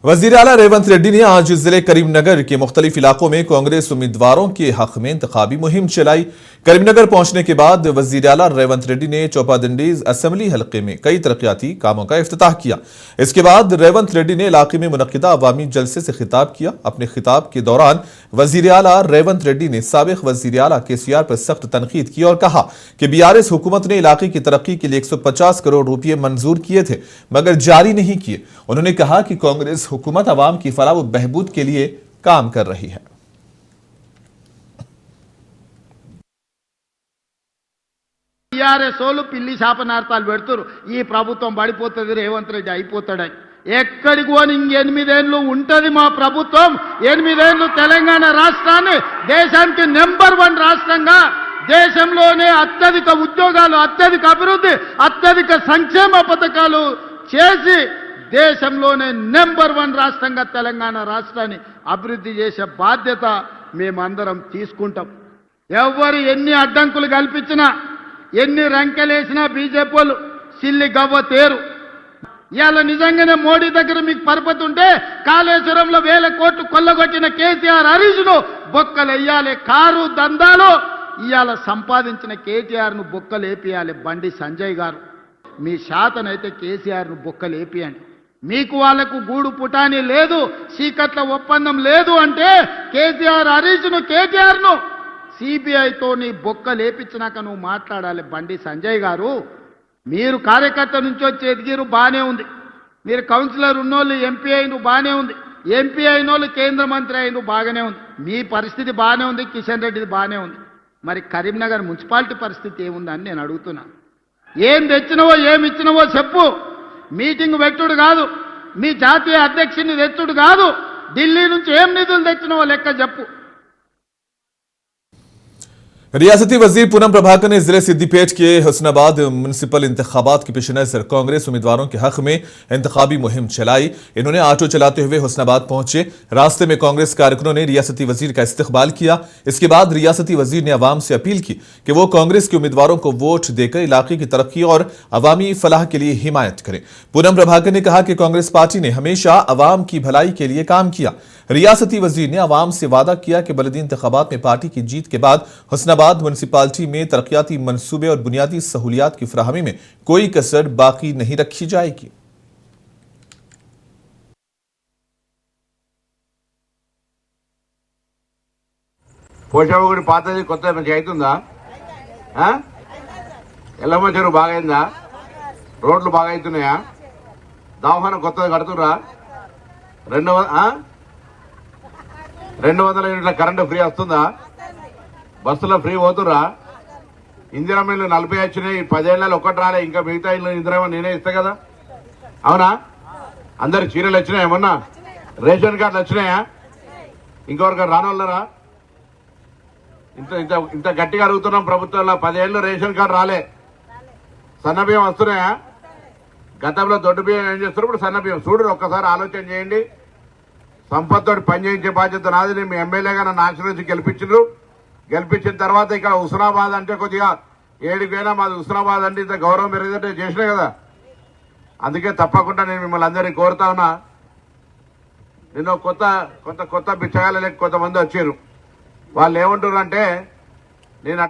वजीर आला रेवंत रेड्डी ने आज जिले करीमनगर के मुख्तलिफ इलाकों में कांग्रेस उम्मीदवारों के हक में इंतखाबी मुहिम चलाई। करीमनगर पहुंचने के बाद वजीर आला रेवंत रेड्डी ने चौपादंडीज असेंबली हल्के में कई तरक्याती कामों का इफ्तिताह किया। इसके बाद रेवंत रेड्डी ने इलाके में मुनक्किदा अवामी जलसे से खिताब किया। अपने खिताब के दौरान वजीर आला रेवंत रेड्डी ने साबिक वजीर आला केसीआर पर सख्त तनकीद की और कहा कि बीआरएस हुकूमत ने इलाके की तरक्की के लिए 150 करोड़ रुपये मंजूर किए थे मगर जारी नहीं किए। उन्होंने कहा कि कांग्रेस हुकूमत अवाम की फलाह व बहबूद के लिए काम कर रही है। టీఆర్ఎస్ పిల్లి శాపనార్థాలు పెడుతురు, ఈ ప్రభుత్వం పడిపోతుంది, రేవంత్ రెడ్డి అయిపోతాడని. ఎక్కడికి పోని 8 ఏళ్ళు ఉంటది మా ప్రభుత్వం. 8 ఏళ్ళు తెలంగాణ రాష్ట్రాన్ని దేశానికి నెంబర్ 1 రాష్ట్రంగా, దేశంలోనే అత్యధిక ఉద్యోగాలు, అత్యధిక అభివృద్ధి, అత్యధిక సంక్షేమ పథకాలు చేసి దేశంలోనే నెంబర్ 1 రాష్ట్రంగా తెలంగాణ రాష్ట్రాన్ని అభివృద్ధి చేసే బాధ్యత మేమందరం తీసుకుంటాం. ఎవరు ఎన్ని అడ్డంకులు కల్పించినా, ఎన్ని రంకెలేసినా బీజేపీ వాళ్ళు సిల్లి గవ్వ తేరు. ఇవాళ నిజంగానే మోడీ దగ్గర మీకు పరపతి ఉంటే కాళేశ్వరంలో 1000 కోట్లు కొల్లగొట్టిన కేసీఆర్ హరీష్ను బొక్కలు వేయాలి. కారు దందాలు ఇవాళ సంపాదించిన కేటీఆర్ను బొక్కలు వేపియాలి. బండి సంజయ్ గారు, మీ శాతనైతే కేసీఆర్ను బొక్కలు వేపియండి. మీకు వాళ్ళకు గూడు పుటాని లేదు, చీకట్ల ఒప్పందం లేదు అంటే కేసీఆర్ హరీష్ను, కేటీఆర్ను సిబిఐతో నీ బొక్క లేపించినాక నువ్వు మాట్లాడాలి. బండి సంజయ్ గారు, మీరు కార్యకర్త నుంచి వచ్చి ఎదిగిరు బాగానే ఉంది, మీరు కౌన్సిలర్ ఉన్నోళ్ళు ఎంపీ అయిన బాగానే ఉంది, ఎంపీ అయిన వాళ్ళు కేంద్ర మంత్రి అయిన బాగానే ఉంది, మీ పరిస్థితి బాగానే ఉంది, కిషన్ రెడ్డిది బాగానే ఉంది. మరి కరీంనగర్ మున్సిపాలిటీ పరిస్థితి ఏముందని నేను అడుగుతున్నా. ఏం తెచ్చినవో ఏమి ఇచ్చినవో చెప్పు. మీటింగ్ పెట్టుడు కాదు, మీ జాతీయ అధ్యక్షుని తెచ్చుడు కాదు, ఢిల్లీ నుంచి ఏం నిధులు తెచ్చినవో లెక్క చెప్పు. रियासती वजीर पूनम प्रभाकर ने जिले सिद्दीपेट के हुस्नाबाद म्युनिसिपल इंतखाबात के पेश नजर कांग्रेस उम्मीदवारों के हक में इंतखाबी मुहिम चलाई। इन्होंने ऑटो चलाते हुए हुस्नाबाद पहुंचे। रास्ते में कांग्रेस कार्यकर्ताओं ने रियासती वजीर का इस्तकबाल किया। इसके बाद रियासती वजीर ने अवाम से अपील की कि वो कांग्रेस के उम्मीदवारों को वोट देकर इलाके की तरक्की और अवामी फलाह के लिए हिमायत करें। पूनम प्रभाकर ने कहा कि कांग्रेस पार्टी ने हमेशा अवाम की भलाई के लिए काम किया। रियासती वजीर ने अवाम से वादा किया कि बलदी इंतखाबात में पार्टी की जीत के बाद हुस्नाबाद म्युनिसिपालिटी में तरक्याती मंसूबे और बुनियादी सहूलियात की फराहमी में कोई कसर बाकी नहीं रखी जाएगी। పోషాగుడి పాతది కొత్త మంచి అవుతుందా? ఎల్లమ్మ చెరువు బాగా అయిందా? రోడ్లు బాగా అవుతున్నాయా? దవాఖాన కొత్తది కడుతురా? 200 యూనిట్ల కరెంటు ఫ్రీ వస్తుందా? బస్సులో ఫ్రీ పోతురా? ఇందిరమ్మ ఇల్లు 40 వచ్చినాయి, 10 ఏళ్ళలో ఒకటి రాలే, ఇంకా మిగతా ఇల్లు ఇందిరమ్మ నేనే ఇస్తా కదా. అవునా? అందరు చీరలు వచ్చినాయా? మొన్న రేషన్ కార్డులు వచ్చినాయా? ఇంకొకరికి రానోళ్ళరా? ఇంత ఇంత ఇంత గట్టిగా అడుగుతున్నాం ప్రభుత్వంలో. 10 ఏళ్ళు రేషన్ కార్డు రాలే, సన్న బియ్యం వస్తున్నాయా? గతంలో దొడ్డు బియ్యం ఏం చేస్తారు, ఇప్పుడు సన్న బియ్యం. చూడు, ఒక్కసారి ఆలోచన చేయండి. సంపత్తో పనిచేయించే బాధ్యత నాది. నేను మీ ఎమ్మెల్యేగా నన్ను ఆశీర్వదించి గెలిపించారు. గెలిపించిన తర్వాత ఇక్కడ హుస్నాబాద్ అంటే కొద్దిగా 7 వేల మాది హుస్నాబాద్ అంటే ఇంత గౌరవం పెరిగిందంటే చేసినా కదా. అందుకే తప్పకుండా నేను మిమ్మల్ని అందరినీ కోరుతా ఉన్నా. నేను కొత్త బిచ్చగాళ్ళ కొంతమంది వచ్చారు. వాళ్ళు ఏమంటారు అంటే, నేను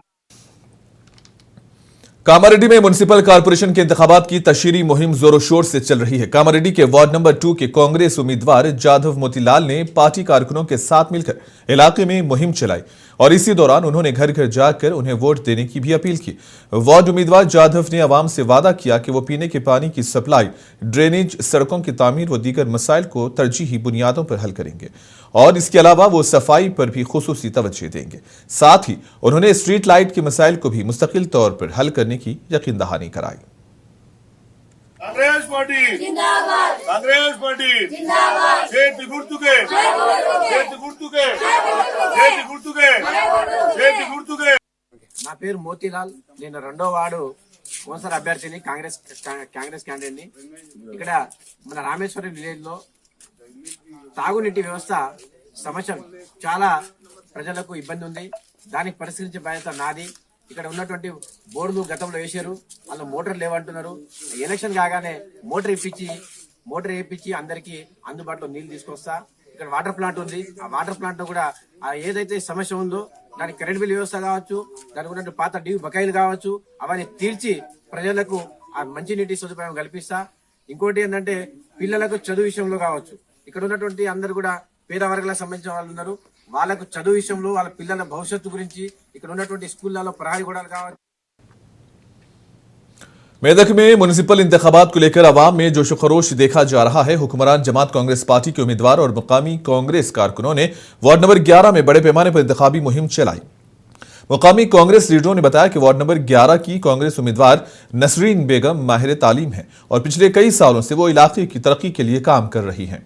कामारेड्डी में म्युनिसिपल कॉर्पोरेशन के इंतखाबात की तशहीरी मुहिम जोरों शोर से चल रही है। कामारेड्डी के वार्ड नंबर 2 के कांग्रेस उम्मीदवार जाधव मोतीलाल ने पार्टी कारकुनों के साथ मिलकर इलाके में मुहिम चलाई और इसी दौरान उन्होंने घर घर जाकर उन्हें वोट देने की भी अपील की। वार्ड उम्मीदवार जाधव ने अवाम से वादा किया कि वो पीने के पानी की सप्लाई, ड्रेनेज, सड़कों की तामीर व दीगर मसाइल को तरजीही बुनियादों पर हल करेंगे और इसके अलावा वो सफाई पर भी खुसूसी तवज्जो देंगे। साथ ही उन्होंने स्ट्रीट लाइट के मसाइल को भी मुस्तकिल तौर पर हल करने की यकीन दहानी कराई। कांग्रेस पार्टी जिंदाबाद, कांग्रेस पार्टी जिंदाबाद, చేతి గుర్తుకే, చేతి గుర్తుకే, చేతి గుర్తుకే, చేతి గుర్తుకే. నా పేరు మోతీలాల్. నేను 2వ వార్డు కౌన్సిలర్ అభ్యర్థిని, కాంగ్రెస్ క్యాండిడేట్ ని. ఇక్కడ మన రామేశ్వరం విలేజ్ లో తాగునీటి వ్యవస్థ సమస్య చాలా ప్రజలకు ఇబ్బంది ఉంది. దానికి పరిశీలించే బాధ్యత నాది. ఇక్కడ ఉన్నటువంటి బోర్డులు గతంలో వేశారు, వాళ్ళు మోటార్ లేవంటున్నారు. ఎలక్షన్ కాగానే మోటార్ ఇప్పించి మోటార్ వేయించి అందరికీ అందుబాటులో నీళ్లు తీసుకొస్తా. ఇక్కడ వాటర్ ప్లాంట్ ఉంది, ఆ వాటర్ ప్లాంట్ లో కూడా ఏదైతే సమస్య ఉందో దానికి కరెంట్ బిల్ వ్యవస్థ కావచ్చు, దానికి ఉన్న పాత డ్యూ బకాయిలు కావచ్చు, అవన్నీ తీర్చి ప్రజలకు ఆ మంచినీటి సదుపాయం కల్పిస్తా. ఇంకోటి ఏంటంటే పిల్లలకు చదువు విషయంలో కావచ్చు, ఇక్కడ ఉన్నటువంటి అందరు కూడా పేద వర్గాలకు సంబంధించిన వాళ్ళు ఉన్నారు, వాళ్ళకు చదువు విషయంలో వాళ్ళ పిల్లల భవిష్యత్తు గురించి ఇక్కడ ఉన్నటువంటి స్కూళ్లలో ప్రహరీ గోడలు కావచ్చు. मेदक में म्युनिसिपल इंतखाबात को लेकर अवाम में जोश खरोश देखा जा रहा है। हुक्मरान जमात कांग्रेस पार्टी के उम्मीदवार और मुकामी कांग्रेस कारकुनों ने वार्ड नंबर 11 में बड़े पैमाने पर इंतखाबी मुहिम चलाई। मुकामी कांग्रेस लीडरों ने बताया कि वार्ड नंबर 11 की कांग्रेस उम्मीदवार नसरीन बेगम माहिर तालीम है और पिछले कई सालों से वो इलाके की तरक्की के लिए काम कर रही हैं।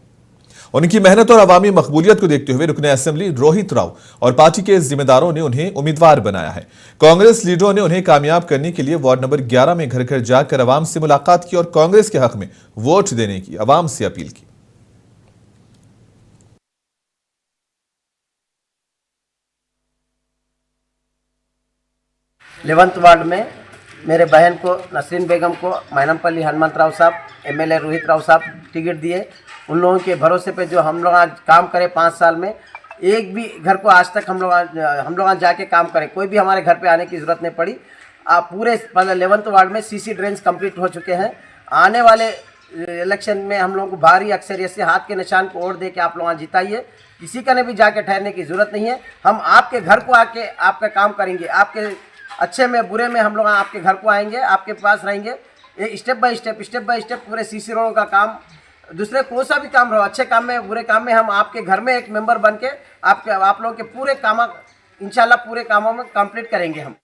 उनकी मेहनत और अवामी मकबूलियत को देखते हुए रुकने असेंबली रोहित राव और पार्टी के जिम्मेदारों ने उन्हें उम्मीदवार बनाया है। कांग्रेस लीडरों ने उन्हें कामयाब करने के लिए वार्ड नंबर 11 में घर घर जाकर अवाम से मुलाकात की और कांग्रेस के हक में वोट देने की अवाम से अपील की। लेवंथ वार्ड में मेरे बहन को नसरीन बेगम को मैनमपल्ली हनुमंतराव साहब, एमएलए रोहित राव साहब टिकट दिए। उन लोगों के भरोसे पे जो हम लोग आज काम करें 5 साल में, एक भी घर को आज तक हम लोग आज जाके काम करें, कोई भी हमारे घर पे आने की ज़रूरत नहीं पड़ी। पूरे 11th वार्ड में सीसी ड्रेन्स कंप्लीट हो चुके हैं। आने वाले इलेक्शन में हम लोगों को भारी अक्सरियत से हाथ के निशान को वोट दे के आप लोग जिताइए। किसी का ने भी जाके ठहरने की ज़रूरत नहीं है। हम आपके घर को आके आपका काम करेंगे, आपके अच्छे में बुरे में हम लोग आपके घर को आएंगे, आपके पास रहेंगे। स्टेप बाय स्टेप पूरे सीसी रोडों का काम, दूसरे कोई सा भी काम रहो, अच्छे काम में बुरे काम में, हम आपके घर में एक मेंबर बन के आप लोगों के पूरे काम इंशाल्लाह पूरे कामों में कंप्लीट करेंगे हम।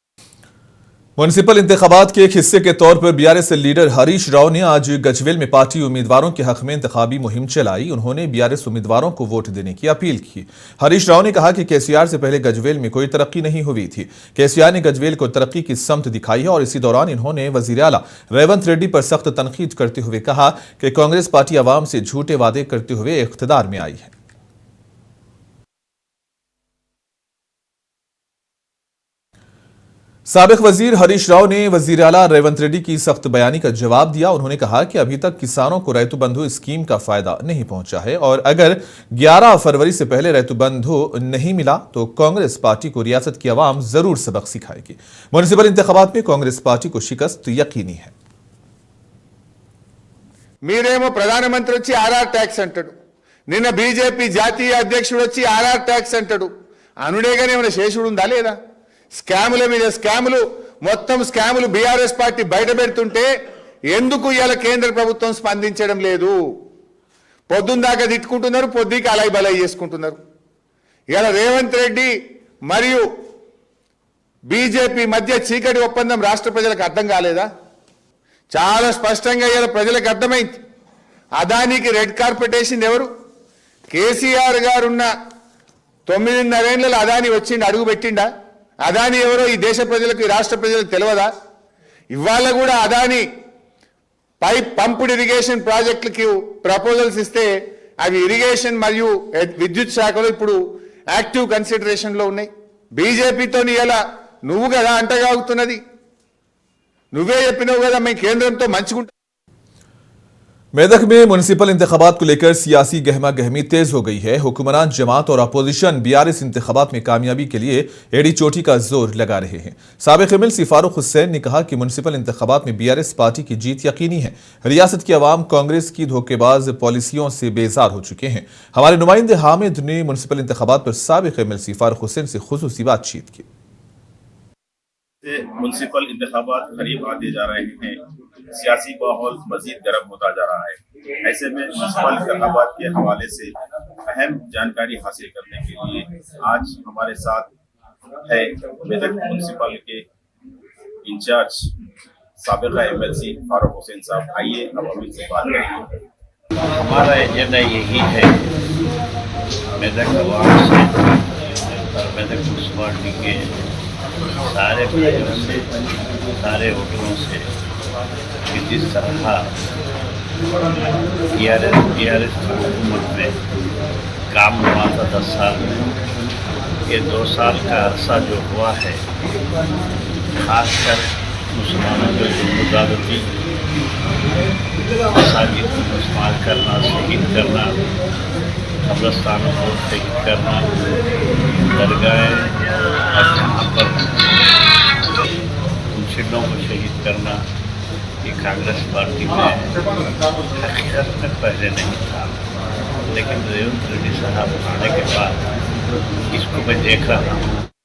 म्युनिसिपल इंतखाबात के एक हिस्से के तौर पर बीआरएस लीडर हरीश राव ने आज गजवेल में पार्टी उम्मीदवारों के हक में इंतखाबी मुहिम चलाई। उन्होंने बीआरएस उम्मीदवारों को वोट देने की अपील की। हरीश राव ने कहा कि केसीआर से पहले गजवेल में कोई तरक्की नहीं हुई थी। केसीआर ने गजवेल को तरक्की की समत दिखाई है और इसी दौरान इन्होंने वजीर आला रेवंत रेड्डी पर सख्त तनकीद करते हुए कहा कि कांग्रेस पार्टी अवाम से झूठे वादे करते हुए इख्तिदार में आई है। साबिक वजीर हरीश राव ने वजीर आला रेवंत रेड्डी की सख्त बयानी का जवाब दिया। उन्होंने कहा कि अभी तक किसानों को रैतु बंधु स्कीम का फायदा नहीं पहुंचा है और अगर 11 फरवरी से पहले रैतु बंधु नहीं मिला तो कांग्रेस पार्टी को रियासत की आवाम जरूर सबक सिखाएगी। म्युनिसिपल इंतखाबात में कांग्रेस पार्टी को शिकस्त यकीनी है। మీరేమో ప్రధానమంత్రి వచ్చి ఆర్ఆర్ ట్యాక్స్ అంటాడు, నిన్న బీజేపీ జాతీయ అధ్యక్షుడు వచ్చి ఆర్ఆర్ ట్యాక్స్ అంటాడు. అనుడేగానే ఏమైనా శేషుడు ఉందా లేదా? స్కాముల మీద స్కాములు, మొత్తం స్కాములు బీఆర్ఎస్ పార్టీ బయట పెడుతుంటే ఎందుకు ఇవాళ కేంద్ర ప్రభుత్వం స్పందించడం లేదు? పొద్దున్న దాకా తిట్టుకుంటున్నారు, పొద్దుకి అలై బలై చేసుకుంటున్నారు. ఇవాళ రేవంత్ రెడ్డి మరియు బీజేపీ మధ్య చీకటి ఒప్పందం రాష్ట్ర ప్రజలకు అర్థం కాలేదా? చాలా స్పష్టంగా ఇవాళ ప్రజలకు అర్థమైంది. అదానికి రెడ్ కార్పెట్ వేసింది ఎవరు? కేసీఆర్ గారున్న 9.5 ఏళ్లలో అదాని వచ్చిండు, అడుగు పెట్టిండా? అదాని ఎవరో ఈ దేశ ప్రజలకు, ఈ రాష్ట్ర ప్రజలకు తెలియదా? ఇవాళ కూడా అదాని పైప్ పంపుడ్ ఇరిగేషన్ ప్రాజెక్టులకి ప్రపోజల్స్ ఇస్తే అవి ఇరిగేషన్ మరియు విద్యుత్ శాఖలో ఇప్పుడు యాక్టివ్ కన్సిడరేషన్ లో ఉన్నాయి. బీజేపీతో ఇలా నువ్వు కదా అంటగాగుతున్నది, నువ్వే చెప్పినావు కదా మేము కేంద్రంతో మంచిగుంటాం. मेदक में म्युनिसिपल इंतखाबात को लेकर सियासी गहमा गहमी तेज हो गई है। हुक्मरान जमात और अपोजिशन बीआरएस इंतखाबात में कामयाबी के लिए एड़ी चोटी का जोर लगा रहे हैं। साबिक एमएलसी फारूक हुसैन ने कहा कि म्युनिसिपल इंतखाबात में बीआरएस पार्टी की जीत यकीनी है। रियासत की आवाम कांग्रेस की धोखेबाज पॉलिसियों से बेजार हो चुके हैं। हमारे नुमाइंदे हामिद ने म्युनिसिपल इंतखाबात पर साबिक एमएलसी फारूक हुसैन से खुसूसी बातचीत की। म्युनिसिपल इंतखाबात करीब आते जा रहे हैं, सियासी माहौल मजीद गर्म होता जा रहा है। ऐसे में म्युनिसिपल इंतखाबात के हवाले से अहम जानकारी हासिल करने के लिए आज हमारे साथ है मेदक म्युनिसिपल के इंचार्ज साबिका एमएलसी फारूक हुसैन साहब। आइए अब हम इनसे बात करेंगे। हमारा एजेंडा यही है मेदक अवाम से और मेदक म्युनिसिपालिटी के सारे प्रजों से, सारे वोटरों से कि जिस तरह बीआरएस हुकूमत में काम हुआ था 10 साल में, ये 2 साल का अरसा जो हुआ है, खासकर मुसलमानों की जुल्म-ज़्यादती मसाजिद को इस्तेमाल करना, शहीद करना, कब्रस्तानों को शहीद करना, दरगाहें और जहाँ पर उन चिन्हों को शहीद करना, ये कांग्रेस पार्टी में हकीकत में पहले नहीं था, लेकिन रेवंत रेड्डी साहब आने के बाद इसको मैं देख रहा हूँ।